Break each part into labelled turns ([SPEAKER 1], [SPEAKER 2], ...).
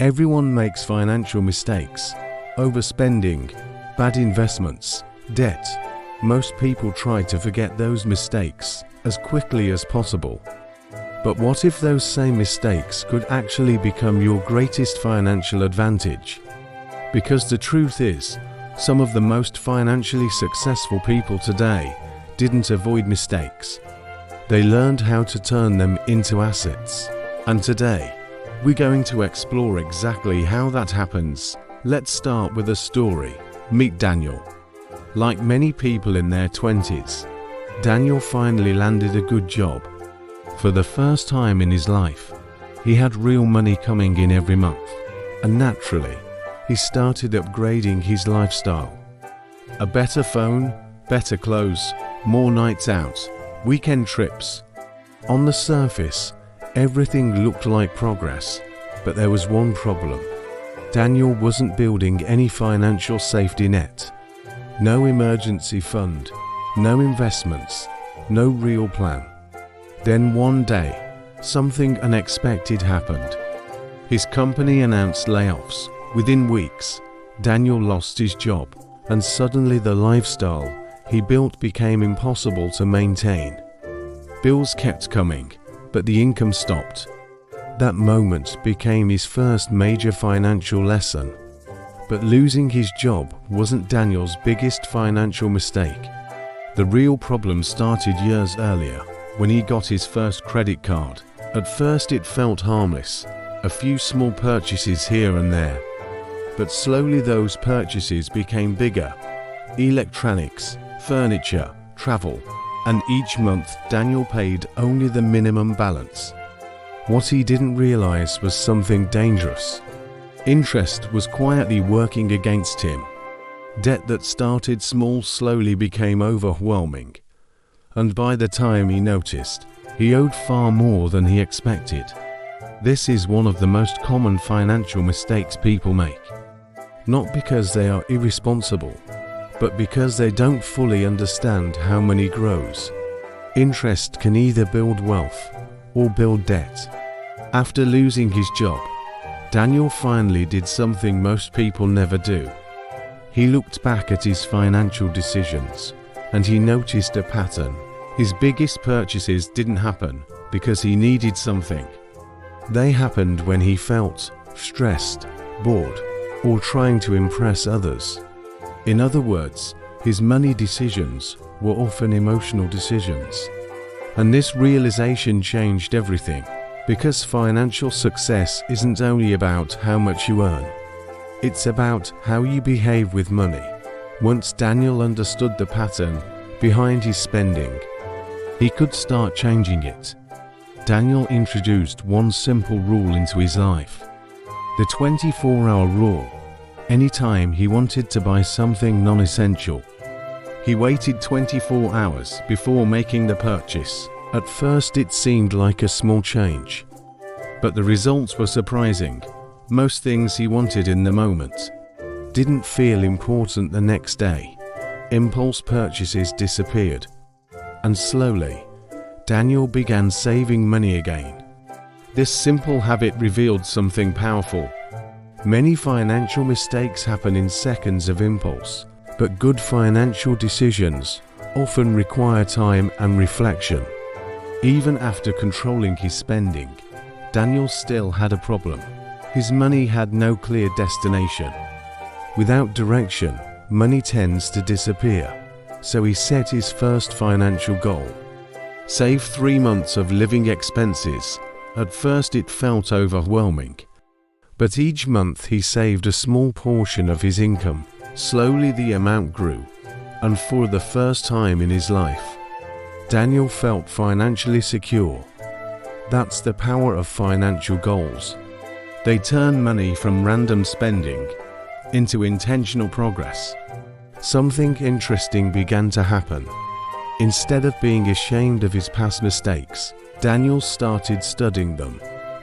[SPEAKER 1] Everyone makes financial mistakes: overspending, bad investments, debt. Most people try to forget those mistakes as quickly as possible. But what if those same mistakes could actually become your greatest financial advantage? Because the truth is, some of the most financially successful people today didn't avoid mistakes. They learned how to turn them into assets. And today, we're going to explore exactly how that happens. Let's start with a story. Meet Daniel. Like many people in their 20s, Daniel finally landed a good job. For the first time in his life, he had real money coming in every month. And naturally, he started upgrading his lifestyle. A better phone, better clothes, more nights out, weekend trips. On the surface, everything looked like progress, but there was one problem. Daniel wasn't building any financial safety net. No emergency fund, no investments, no real plan. Then one day, something unexpected happened. His company announced layoffs. Within weeks, Daniel lost his job, and suddenly the lifestyle he built became impossible to maintain. Bills kept coming, but the income stopped. That moment became his first major financial lesson. But losing his job wasn't Daniel's biggest financial mistake. The real problem started years earlier, when he got his first credit card. At first it felt harmless, a few small purchases here and there. But slowly those purchases became bigger. Electronics, furniture, travel, and each month Daniel paid only the minimum balance. What he didn't realize was something dangerous. Interest was quietly working against him. Debt that started small slowly became overwhelming. And by the time he noticed, he owed far more than he expected. This is one of the most common financial mistakes people make. Not because they are irresponsible, but because they don't fully understand how money grows. Interest can either build wealth or build debt. After losing his job, Daniel finally did something most people never do. He looked back at his financial decisions, and he noticed a pattern. His biggest purchases didn't happen because he needed something. They happened when he felt stressed, bored, or trying to impress others. In other words, his money decisions were often emotional decisions. And this realization changed everything, because financial success isn't only about how much you earn. It's about how you behave with money. Once Daniel understood the pattern behind his spending, he could start changing it. Daniel introduced one simple rule into his life: the 24-hour rule. Anytime he wanted to buy something non-essential, he waited 24 hours before making the purchase. At first it seemed like a small change, but the results were surprising. Most things he wanted in the moment didn't feel important the next day. Impulse purchases disappeared, and slowly, Daniel began saving money again. This simple habit revealed something powerful. Many financial mistakes happen in seconds of impulse, but good financial decisions often require time and reflection. Even after controlling his spending, Daniel still had a problem. His money had no clear destination. Without direction, money tends to disappear. So he set his first financial goal: save 3 months of living expenses. At first it felt overwhelming. But each month he saved a small portion of his income. Slowly the amount grew, and for the first time in his life, Daniel felt financially secure. That's the power of financial goals. They turn money from random spending into intentional progress. Something interesting began to happen. Instead of being ashamed of his past mistakes, Daniel started studying them.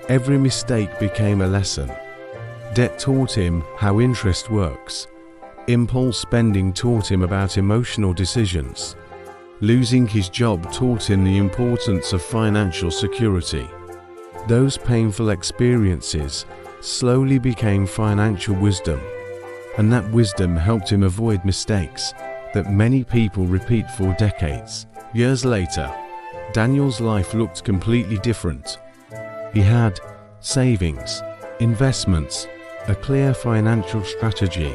[SPEAKER 1] Every mistake became a lesson. Debt taught him how interest works. Impulse spending taught him about emotional decisions. Losing his job taught him the importance of financial security. Those painful experiences slowly became financial wisdom, and that wisdom helped him avoid mistakes that many people repeat for decades. Years later, Daniel's life looked completely different. He had savings, investments, a clear financial strategy.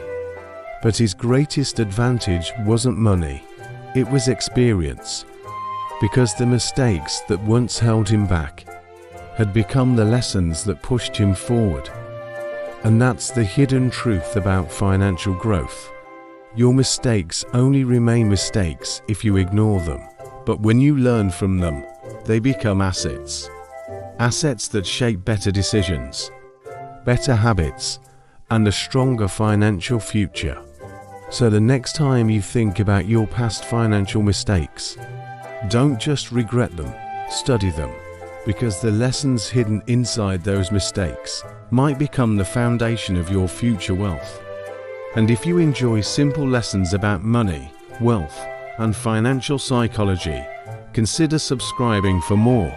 [SPEAKER 1] But his greatest advantage wasn't money, it was experience. Because the mistakes that once held him back had become the lessons that pushed him forward. And that's the hidden truth about financial growth. Your mistakes only remain mistakes if you ignore them. But when you learn from them, they become assets. Assets that shape better decisions, better habits, and a stronger financial future. So the next time you think about your past financial mistakes, don't just regret them, study them, because the lessons hidden inside those mistakes might become the foundation of your future wealth. And if you enjoy simple lessons about money, wealth, and financial psychology, consider subscribing for more.